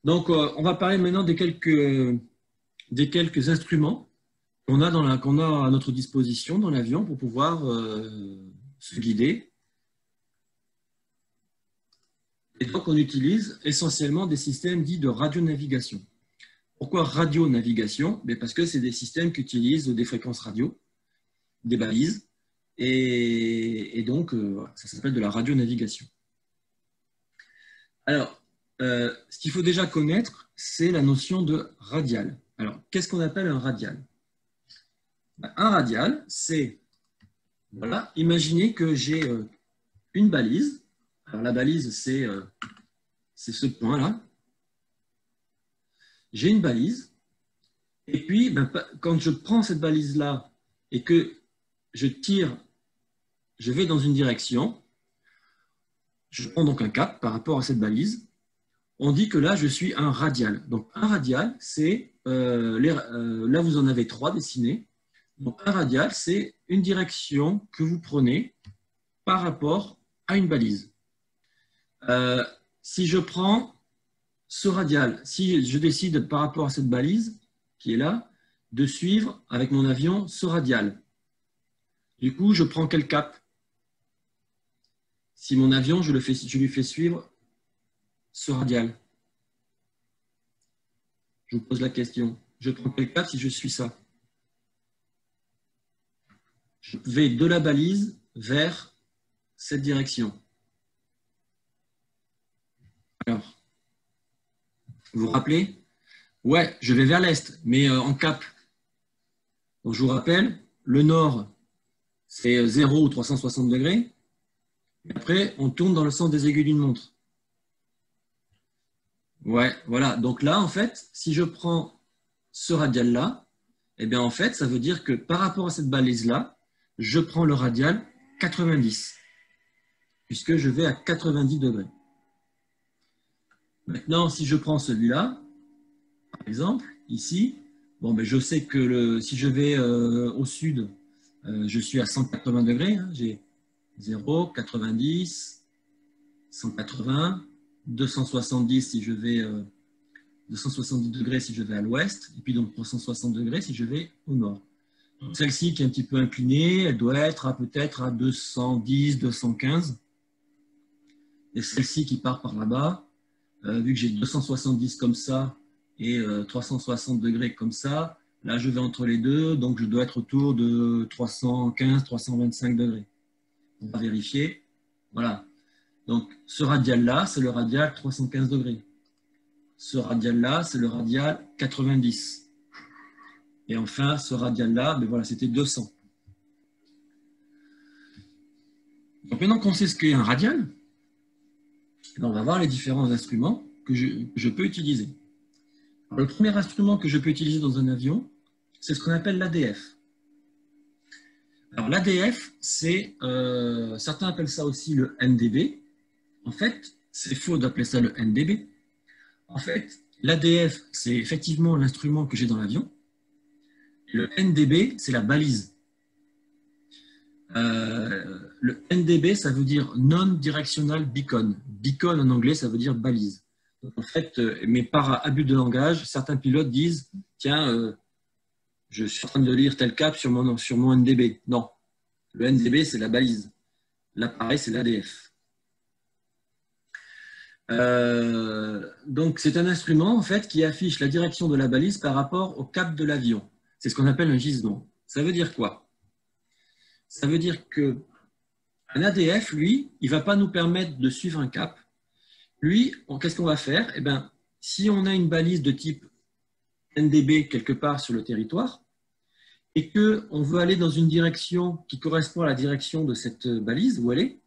Donc, on va parler maintenant des quelques instruments qu'on a à notre disposition dans l'avion pour pouvoir se guider. Et donc, on utilise essentiellement des systèmes dits de radionavigation. Pourquoi radionavigation? Parce que c'est des systèmes qui utilisent des fréquences radio, des balises, et donc ça s'appelle de la radionavigation. Alors, ce qu'il faut déjà connaître, c'est la notion de radial. Alors, qu'est-ce qu'on appelle un radial? Un radial, c'est, voilà, imaginez que j'ai une balise. Alors, la balise, c'est ce point-là. J'ai une balise, et puis, quand je prends cette balise-là et que je tire, je vais dans une direction, je prends donc un cap par rapport à cette balise, on dit que là, je suis un radial. Donc, un radial, c'est, là, vous en avez 3 dessinés. Donc, un radial, c'est une direction que vous prenez par rapport à une balise. Si je prends ce radial, si je décide par rapport à cette balise qui est là, de suivre avec mon avion ce radial, du coup, je prends quel cap? Si mon avion, je lui fais suivre ce radial. Je vous pose la question. Je prends quel cap si je suis ça? Je vais de la balise vers cette direction. Alors, vous vous rappelez? Ouais, je vais vers l'est, mais en cap. Donc, je vous rappelle, le nord, c'est 0 ou 360 degrés. Et après, on tourne dans le sens des aiguilles d'une montre. Ouais, voilà. Donc là, en fait, si je prends ce radial-là, eh bien, en fait, ça veut dire que par rapport à cette balise-là, je prends le radial 90, puisque je vais à 90 degrés. Maintenant, si je prends celui-là, par exemple, ici, bon, je sais que si je vais au sud, je suis à 180 degrés. Hein, j'ai 0, 90, 180, 270 si je vais 270 degrés si je vais à l'ouest, et puis donc 360 degrés si je vais au nord. Celle-ci qui est un petit peu inclinée, elle doit être peut-être à 210, 215. Et celle-ci qui part par là-bas, vu que j'ai 270 comme ça et 360 degrés comme ça, là je vais entre les deux, donc je dois être autour de 315, 325 degrés. On va vérifier. Voilà. Donc ce radial-là, c'est le radial 315 degrés. Ce radial-là, c'est le radial 90. Et enfin, ce radial-là, voilà, c'était 200. Donc maintenant qu'on sait ce qu'est un radial, on va voir les différents instruments que je peux utiliser. Alors, le premier instrument que je peux utiliser dans un avion, c'est ce qu'on appelle l'ADF. Alors l'ADF, c'est, certains appellent ça aussi le NDB. En fait, c'est faux d'appeler ça le NDB. En fait, l'ADF, c'est effectivement l'instrument que j'ai dans l'avion. Le NDB, c'est la balise. Le NDB, ça veut dire Non-Directional Beacon. Beacon en anglais, ça veut dire balise. Donc, en fait, mais par abus de langage, certains pilotes disent tiens, je suis en train de lire tel cap sur mon NDB. Non, le NDB, c'est la balise. L'appareil, c'est l'ADF. Donc, c'est un instrument en fait qui affiche la direction de la balise par rapport au cap de l'avion. C'est ce qu'on appelle un gisement. Ça veut dire quoi? Ça veut dire que un ADF, lui, il ne va pas nous permettre de suivre un cap. Lui, qu'est-ce qu'on va faire? Eh bien, si on a une balise de type NDB quelque part sur le territoire et qu'on veut aller dans une direction qui correspond à la direction de cette balise où elle est,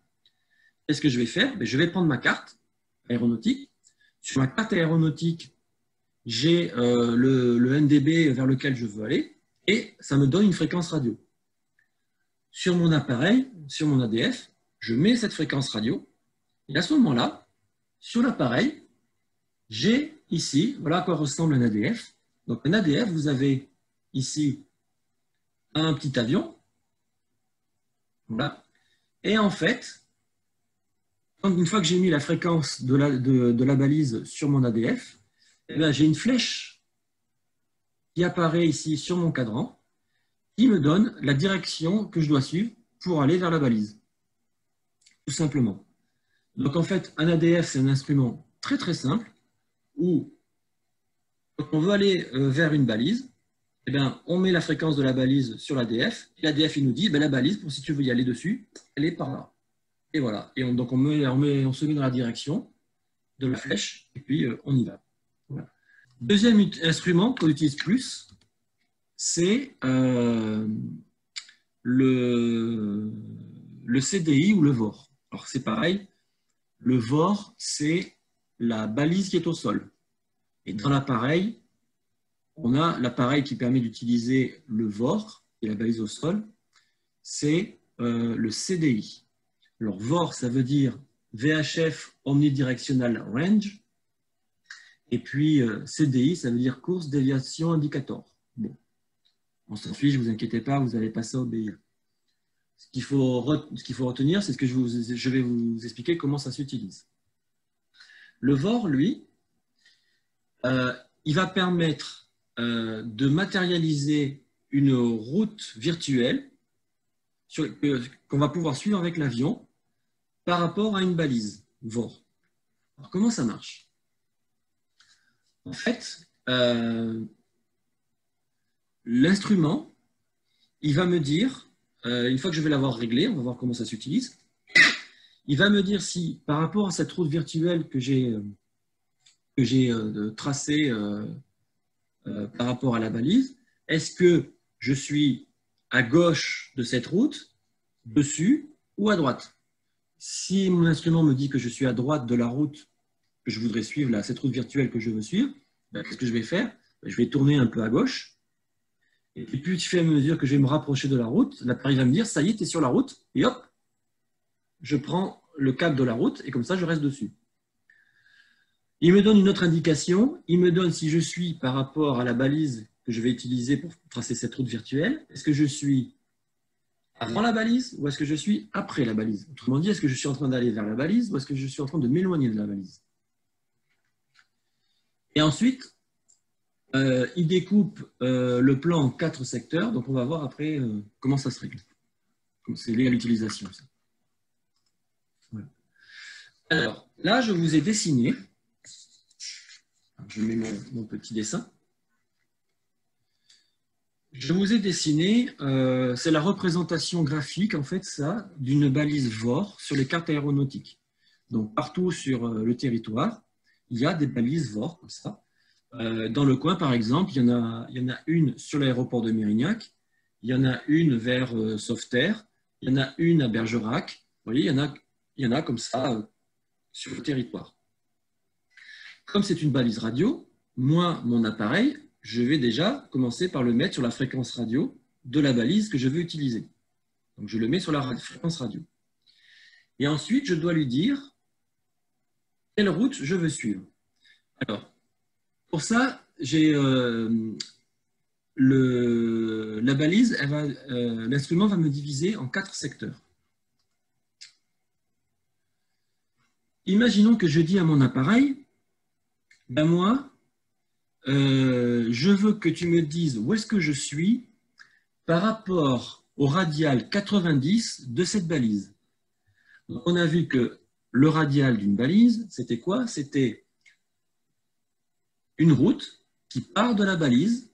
qu'est-ce que je vais faire? Je vais prendre ma carte aéronautique. Sur ma carte aéronautique, j'ai le NDB vers lequel je veux aller et ça me donne une fréquence radio. Sur mon appareil, sur mon ADF, je mets cette fréquence radio et à ce moment-là, sur l'appareil, j'ai ici, voilà à quoi ressemble un ADF. Donc un ADF, vous avez ici un petit avion. Voilà. Et en fait, une fois que j'ai mis la fréquence de la balise sur mon ADF, eh bien, j'ai une flèche qui apparaît ici sur mon cadran, qui me donne la direction que je dois suivre pour aller vers la balise, tout simplement. Donc en fait, un ADF, c'est un instrument très très simple, où quand on veut aller vers une balise, eh bien, on met la fréquence de la balise sur l'ADF, et l'ADF il nous dit, la balise, pour si tu veux y aller dessus, elle est par là. Et voilà, et donc on se met dans la direction de la flèche, et puis on y va. Voilà. Deuxième instrument qu'on utilise plus, c'est le CDI ou le VOR. Alors c'est pareil, le VOR, c'est la balise qui est au sol. Et dans l'appareil, on a l'appareil qui permet d'utiliser le VOR, et la balise au sol, c'est le CDI. Alors VOR, ça veut dire VHF Omnidirectional Range, et puis CDI, ça veut dire Course Déviation Indicator. Bon, on s'en fiche, ne vous inquiétez pas, vous allez passer à obéir. Ce qu'il faut retenir, c'est ce que je vais vous expliquer comment ça s'utilise. Le VOR, lui, il va permettre de matérialiser une route virtuelle qu'on va pouvoir suivre avec l'avion par rapport à une balise VOR. Alors, comment ça marche? En fait, l'instrument, il va me dire, une fois que je vais l'avoir réglé, on va voir comment ça s'utilise, il va me dire si, par rapport à cette route virtuelle que j'ai tracée par rapport à la balise, est-ce que je suis à gauche de cette route, dessus ou à droite? Si mon instrument me dit que je suis à droite de la route que je voudrais suivre, là, cette route virtuelle que je veux suivre, qu'est-ce que je vais faire? Je vais tourner un peu à gauche. Et puis, plus je fais à mesure que je vais me rapprocher de la route, l'appareil va me dire, ça y est, tu es sur la route. Et hop, je prends le cap de la route et comme ça, je reste dessus. Il me donne une autre indication. Il me donne si je suis par rapport à la balise que je vais utiliser pour tracer cette route virtuelle. Est-ce que je suis avant la balise ou est-ce que je suis après la balise? Autrement dit, est-ce que je suis en train d'aller vers la balise ou est-ce que je suis en train de m'éloigner de la balise? Et ensuite, il découpe le plan en 4 secteurs. Donc, on va voir après comment ça se règle. C'est lié à l'utilisation. Voilà. Alors, là, je vous ai dessiné. Je mets mon petit dessin. Je vous ai dessiné, c'est la représentation graphique, en fait, ça, d'une balise VOR sur les cartes aéronautiques. Donc, partout sur le territoire, il y a des balises VOR, comme ça. Dans le coin, par exemple, il y en a une sur l'aéroport de Mérignac, il y en a une vers Sauveterre, il y en a une à Bergerac. Vous voyez, il y en a comme ça sur le territoire. Comme c'est une balise radio, moi, mon appareil, je vais déjà commencer par le mettre sur la fréquence radio de la balise que je veux utiliser. Donc, je le mets sur la fréquence radio. Et ensuite, je dois lui dire quelle route je veux suivre. Alors, pour ça, j'ai la balise, l'instrument va me diviser en 4 secteurs. Imaginons que je dis à mon appareil, ben moi, je veux que tu me dises où est-ce que je suis par rapport au radial 90 de cette balise. Donc, on a vu que le radial d'une balise, c'était quoi? C'était une route qui part de la balise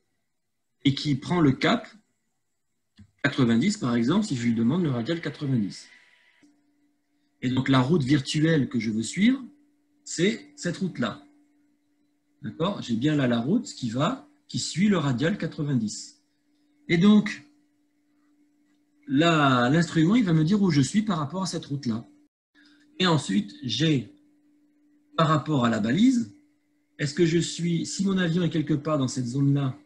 et qui prend le cap 90, par exemple, si je lui demande le radial 90. Et donc, la route virtuelle que je veux suivre, c'est cette route-là. D'accord? J'ai bien là la route qui suit le radial 90. Et donc, là, l'instrument, il va me dire où je suis par rapport à cette route-là. Et ensuite, j'ai, par rapport à la balise, est-ce que je suis, si mon avion est quelque part dans cette zone-là,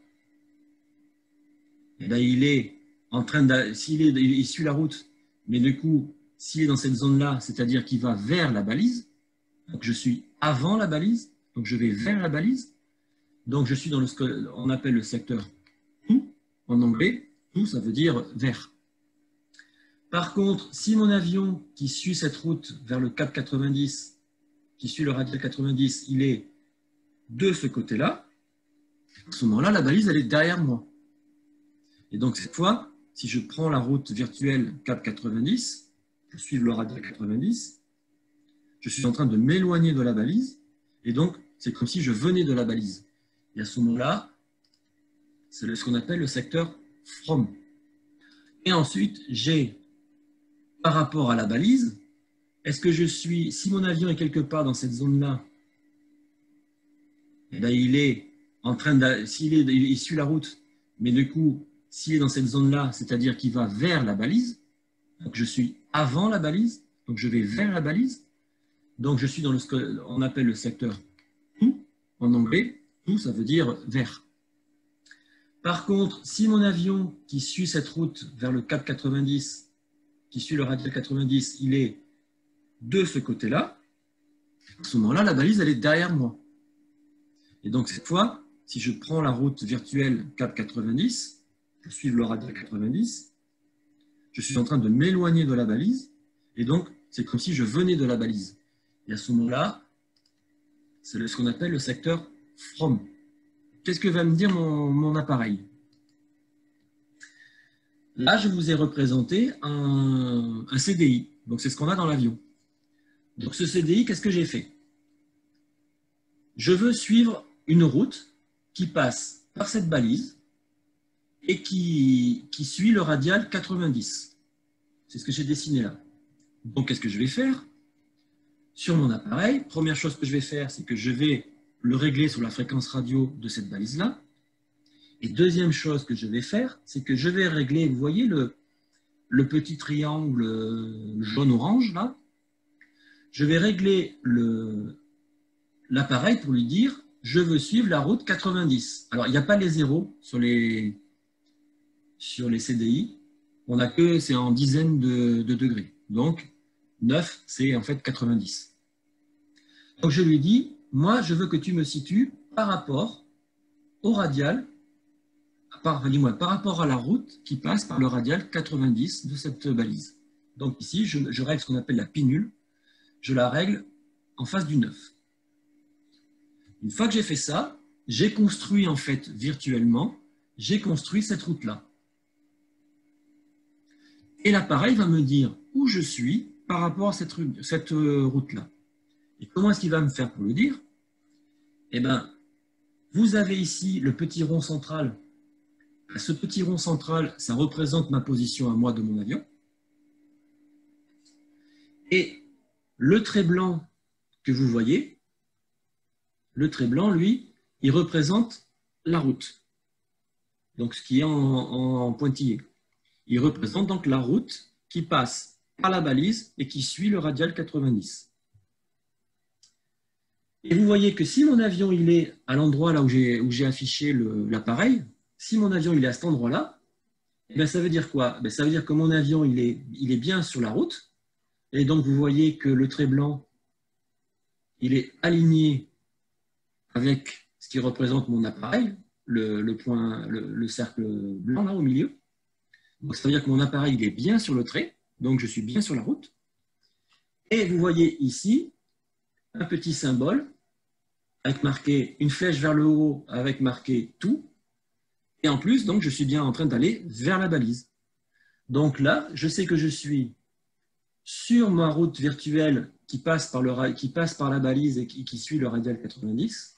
eh bien, il est en train de, il suit la route, mais du coup, s'il est dans cette zone-là, c'est-à-dire qu'il va vers la balise, donc je suis avant la balise, donc je vais vers la balise, donc je suis dans ce qu'on appelle le secteur tout, en anglais, tout ça veut dire vers. Par contre, si mon avion qui suit cette route vers le cap 90, qui suit le radial 90, il est de ce côté-là, à ce moment-là, la balise, elle est derrière moi. Et donc, cette fois, si je prends la route virtuelle cap 90, pour suivre le radial 90, je suis en train de m'éloigner de la balise, et donc, c'est comme si je venais de la balise. Et à ce moment-là, c'est ce qu'on appelle le secteur from. Et ensuite, j'ai, par rapport à la balise, est-ce que je suis, si mon avion est quelque part dans cette zone-là, eh bien, il est en train de, il suit la route, mais du coup, s'il est dans cette zone-là, c'est-à-dire qu'il va vers la balise, donc je suis avant la balise, donc je vais vers la balise, donc je suis dans ce qu'on appelle le secteur to, en anglais, to ça veut dire vers. Par contre, si mon avion qui suit cette route vers le cap 90, qui suit le radial 90, il est de ce côté-là, à ce moment-là, la balise, elle est derrière moi. Et donc, cette fois, si je prends la route virtuelle cap 90, pour suivre le radial 90, je suis en train de m'éloigner de la balise, et donc, c'est comme si je venais de la balise. Et à ce moment-là, c'est ce qu'on appelle le secteur from. Qu'est-ce que va me dire mon appareil? Là, je vous ai représenté un CDI. Donc, c'est ce qu'on a dans l'avion. Donc, ce CDI, qu'est-ce que j'ai fait? Je veux suivre une route qui passe par cette balise et qui suit le radial 90. C'est ce que j'ai dessiné là. Donc, qu'est-ce que je vais faire? Sur mon appareil, première chose que je vais faire, c'est que je vais le régler sur la fréquence radio de cette balise-là. Et deuxième chose que je vais faire, c'est que je vais régler, vous voyez le petit triangle jaune-orange là, je vais régler l'appareil pour lui dire je veux suivre la route 90. Alors il n'y a pas les zéros sur les CDI, on a que c'est en dizaines de degrés. Donc 9 c'est en fait 90. Donc je lui dis moi je veux que tu me situes par rapport au radial, par rapport à la route qui passe par le radial 90 de cette balise. Donc ici, je règle ce qu'on appelle la pinule, je la règle en face du 9. Une fois que j'ai fait ça, j'ai construit en fait virtuellement, j'ai construit cette route-là. Et l'appareil va me dire où je suis par rapport à cette route-là. Et comment est-ce qu'il va me faire pour le dire? Eh bien, vous avez ici le petit rond central. Ce petit rond central, ça représente ma position à moi de mon avion. Et le trait blanc que vous voyez, le trait blanc, lui, il représente la route. Donc, ce qui est en pointillé. Il représente donc la route qui passe par la balise et qui suit le radial 90. Et vous voyez que si mon avion il est à l'endroit là où j'ai affiché l'appareil, si mon avion il est à cet endroit-là, eh bien, ça veut dire quoi? Ça veut dire que mon avion il est bien sur la route. Et donc, vous voyez que le trait blanc, il est aligné avec ce qui représente mon appareil, le cercle blanc là au milieu. Donc, ça veut dire que mon appareil il est bien sur le trait, donc je suis bien sur la route. Et vous voyez ici un petit symbole avec marqué une flèche vers le haut avec marqué tout. Et en plus, donc, je suis bien en train d'aller vers la balise. Donc là, je sais que je suis sur ma route virtuelle qui passe par la balise et qui suit le radial 90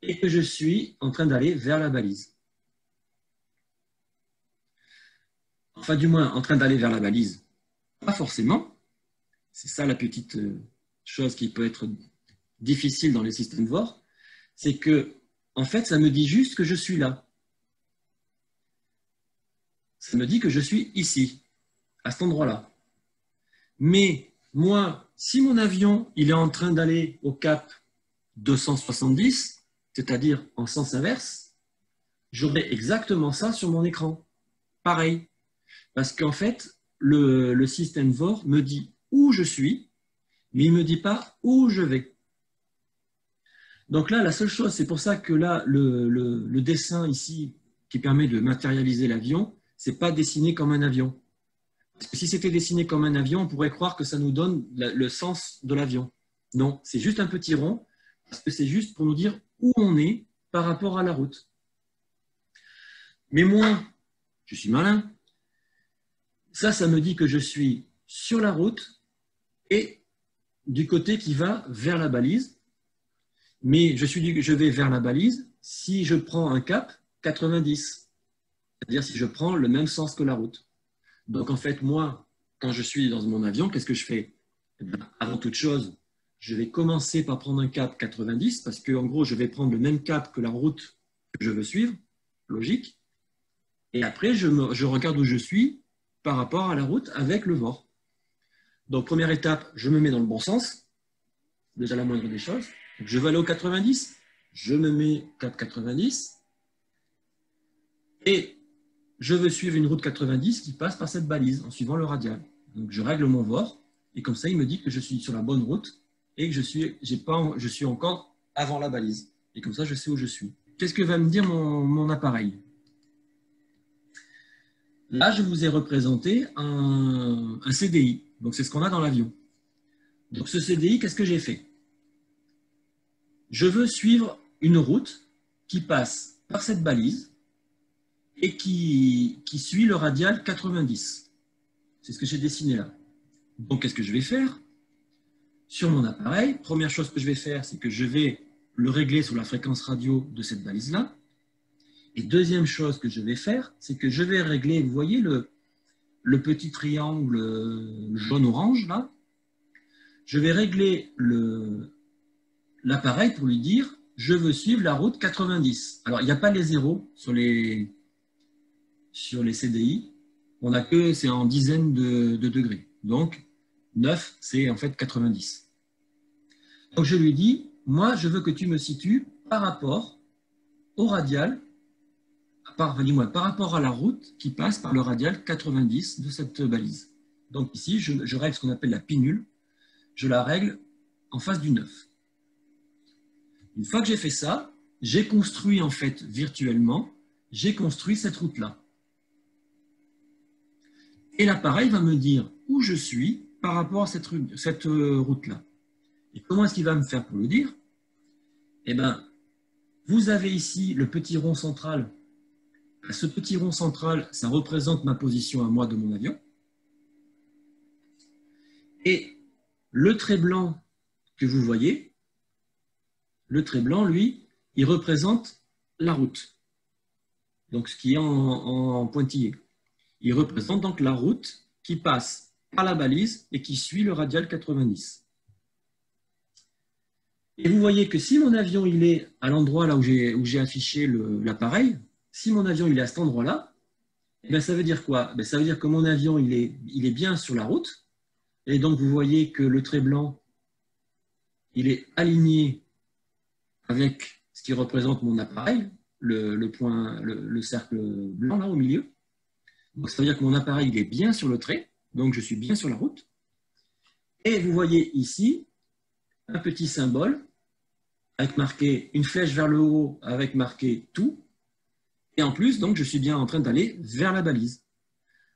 et que je suis en train d'aller vers la balise. Enfin, du moins, en train d'aller vers la balise. Pas forcément. C'est ça la petite chose qui peut être difficile dans les systèmes VOR. C'est que, en fait, ça me dit juste que je suis là. Ça me dit que je suis ici, à cet endroit-là. Mais moi, si mon avion il est en train d'aller au cap 270, c'est-à-dire en sens inverse, j'aurai exactement ça sur mon écran. Pareil. Parce qu'en fait, le système VOR me dit où je suis, mais il ne me dit pas où je vais. Donc là, la seule chose, c'est pour ça que là, le dessin ici, qui permet de matérialiser l'avion, ce n'est pas dessiné comme un avion. Parce que si c'était dessiné comme un avion, on pourrait croire que ça nous donne le sens de l'avion. Non, c'est juste un petit rond parce que c'est juste pour nous dire où on est par rapport à la route. Mais moi, je suis malin. Ça me dit que je suis sur la route et du côté qui va vers la balise. Mais je vais vers la balise si je prends un cap 90, c'est-à-dire si je prends le même sens que la route. Donc en fait, moi, quand je suis dans mon avion, qu'est-ce que je fais? Eh bien, avant toute chose, je vais commencer par prendre un cap 90 parce qu'en gros, je vais prendre le même cap que la route que je veux suivre, logique. Et après, je regarde où je suis par rapport à la route avec le VOR. Donc, première étape, je me mets dans le bon sens, déjà la moindre des choses. Donc, je vais aller au 90, je me mets cap 90 et je veux suivre une route 90 qui passe par cette balise en suivant le radial. Donc, je règle mon VOR et comme ça, il me dit que je suis sur la bonne route et que je suis encore avant la balise. Et comme ça, je sais où je suis. Qu'est-ce que va me dire mon appareil? Là, je vous ai représenté un CDI. Donc, c'est ce qu'on a dans l'avion. Donc, ce CDI, qu'est-ce que j'ai fait? Je veux suivre une route qui passe par cette balise et qui suit le radial 90. C'est ce que j'ai dessiné là. Donc, qu'est-ce que je vais faire? Sur mon appareil, première chose que je vais faire, c'est que je vais le régler sur la fréquence radio de cette balise-là. Et deuxième chose que je vais faire, c'est que je vais régler, vous voyez le petit triangle jaune-orange là, je vais régler l'appareil pour lui dire je veux suivre la route 90. Alors il n'y a pas les zéros sur les CDI, on a que c'est en dizaines de degrés. Donc 9 c'est en fait 90. Donc je lui dis moi je veux que tu me situes par rapport au radial, par rapport à la route qui passe par le radial 90 de cette balise. Donc ici, je règle ce qu'on appelle la pinule, je la règle en face du 9. Une fois que j'ai fait ça, j'ai construit en fait virtuellement, j'ai construit cette route-là. Et l'appareil va me dire où je suis par rapport à cette route-là. Et comment est-ce qu'il va me faire pour le dire? Eh bien, vous avez ici le petit rond central. Ce petit rond central, ça représente ma position à moi de mon avion. Et le trait blanc que vous voyez, le trait blanc, lui, il représente la route. Donc, ce qui est en pointillé. Il représente donc la route qui passe par la balise et qui suit le radial 90. Et vous voyez que si mon avion il est à l'endroit là où j'ai affiché l'appareil, si mon avion il est à cet endroit-là, eh bien, ça veut dire quoi? Ça veut dire que mon avion il est bien sur la route. Et donc, vous voyez que le trait blanc, il est aligné avec ce qui représente mon appareil, le cercle blanc là au milieu. Donc, ça veut dire que mon appareil il est bien sur le trait, donc je suis bien sur la route. Et vous voyez ici un petit symbole avec marqué une flèche vers le haut avec marqué tout. Et en plus, donc, je suis bien en train d'aller vers la balise.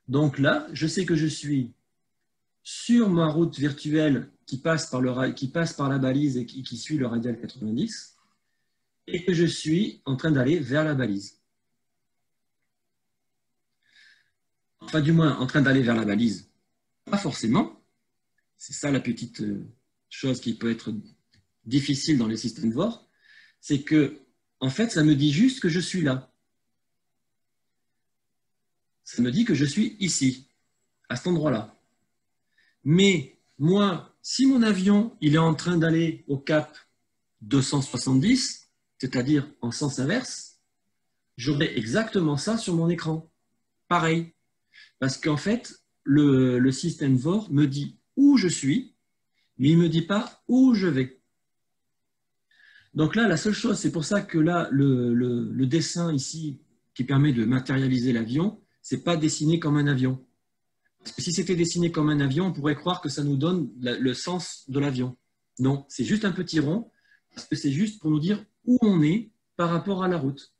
Donc là, je sais que je suis sur ma route virtuelle qui passe par la balise et qui suit le radial 90 et que je suis en train d'aller vers la balise. Enfin, du moins, en train d'aller vers la balise. Pas forcément. C'est ça la petite chose qui peut être difficile dans les systèmes VOR. C'est que, en fait, ça me dit juste que je suis là. Ça me dit que je suis ici, à cet endroit-là. Mais moi, si mon avion il est en train d'aller au cap 270, c'est-à-dire en sens inverse, j'aurai exactement ça sur mon écran. Pareil. Parce qu'en fait, le système VOR me dit où je suis, mais il ne me dit pas où je vais. Donc là, la seule chose, c'est pour ça que là, le dessin ici, qui permet de matérialiser l'avion, ce n'est pas dessiné comme un avion. Parce que si c'était dessiné comme un avion, on pourrait croire que ça nous donne le sens de l'avion. Non, c'est juste un petit rond, parce que c'est juste pour nous dire où on est par rapport à la route.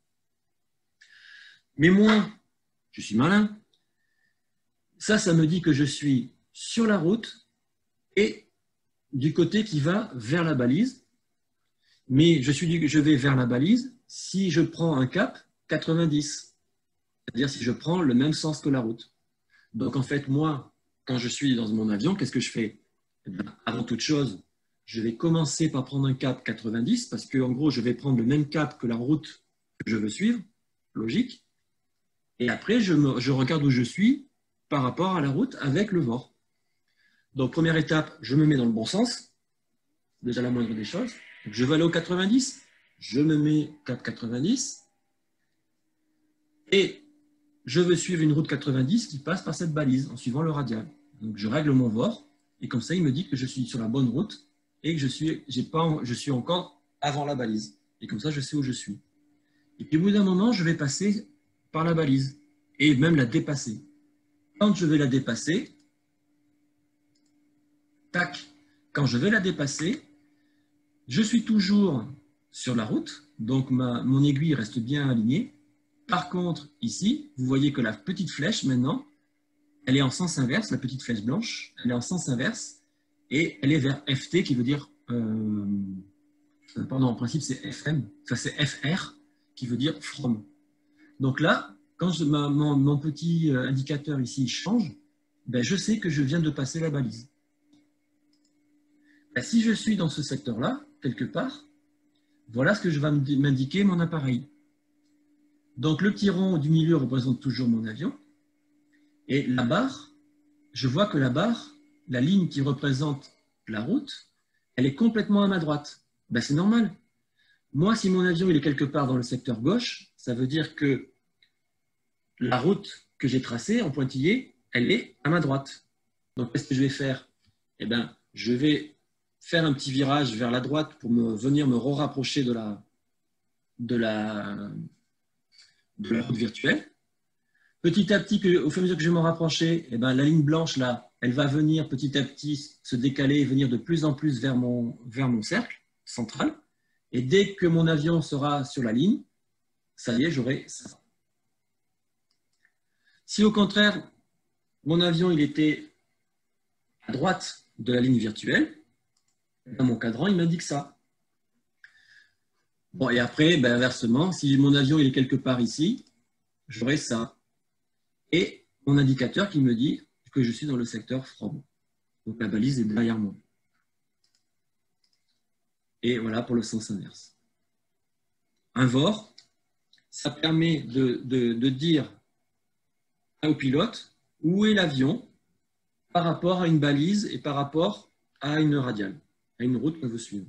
Mais moi, je suis malin. Ça me dit que je suis sur la route et du côté qui va vers la balise. Mais je vais vers la balise si je prends un cap 90, c'est-à-dire si je prends le même sens que la route. Donc en fait, moi, quand je suis dans mon avion, qu'est-ce que je fais? Eh bien, avant toute chose, je vais commencer par prendre un cap 90 parce qu'en gros, je vais prendre le même cap que la route que je veux suivre, logique. Et après, je regarde où je suis par rapport à la route avec le VOR. Donc première étape, je me mets dans le bon sens, déjà la moindre des choses. Donc, je vais aller au 90, je me mets cap 90 et je veux suivre une route 90 qui passe par cette balise en suivant le radial. Donc je règle mon VOR et comme ça il me dit que je suis sur la bonne route et que je suis encore avant la balise. Et comme ça je sais où je suis. Et puis au bout d'un moment je vais passer par la balise et même la dépasser. Quand je vais la dépasser, tac, quand je vais la dépasser, je suis toujours sur la route, donc mon aiguille reste bien alignée. Par contre, ici, vous voyez que la petite flèche, maintenant, elle est en sens inverse, la petite flèche blanche, elle est en sens inverse, et elle est vers FT, qui veut dire, pardon, en principe, c'est FM, enfin, c'est FR, qui veut dire from. Donc là, quand mon petit indicateur ici change, ben, je sais que je viens de passer la balise. Ben, si je suis dans ce secteur-là, quelque part, voilà ce que je vais m'indiquer mon appareil. Donc le petit rond du milieu représente toujours mon avion. Et la barre, je vois que la barre, la ligne qui représente la route, elle est complètement à ma droite. Ben, c'est normal. Moi, si mon avion il est quelque part dans le secteur gauche, ça veut dire que la route que j'ai tracée en pointillé, elle est à ma droite. Donc qu'est-ce que je vais faire? Eh bien, je vais faire un petit virage vers la droite pour venir me rapprocher de la route virtuelle. Petit à petit, au fur et à mesure que je vais me rapprocher, eh ben, la ligne blanche, là, elle va venir petit à petit se décaler et venir de plus en plus vers mon cercle central. Et dès que mon avion sera sur la ligne, ça y est, j'aurai ça. Si au contraire, mon avion il était à droite de la ligne virtuelle, dans mon cadran, il m'indique ça. Bon, et après, ben, inversement, si mon avion il est quelque part ici, j'aurai ça. Et mon indicateur qui me dit que je suis dans le secteur from. Donc la balise est derrière moi. Et voilà pour le sens inverse. Un VOR, ça permet de dire au pilote où est l'avion par rapport à une balise et par rapport à une radiale, à une route qu'on veut suivre.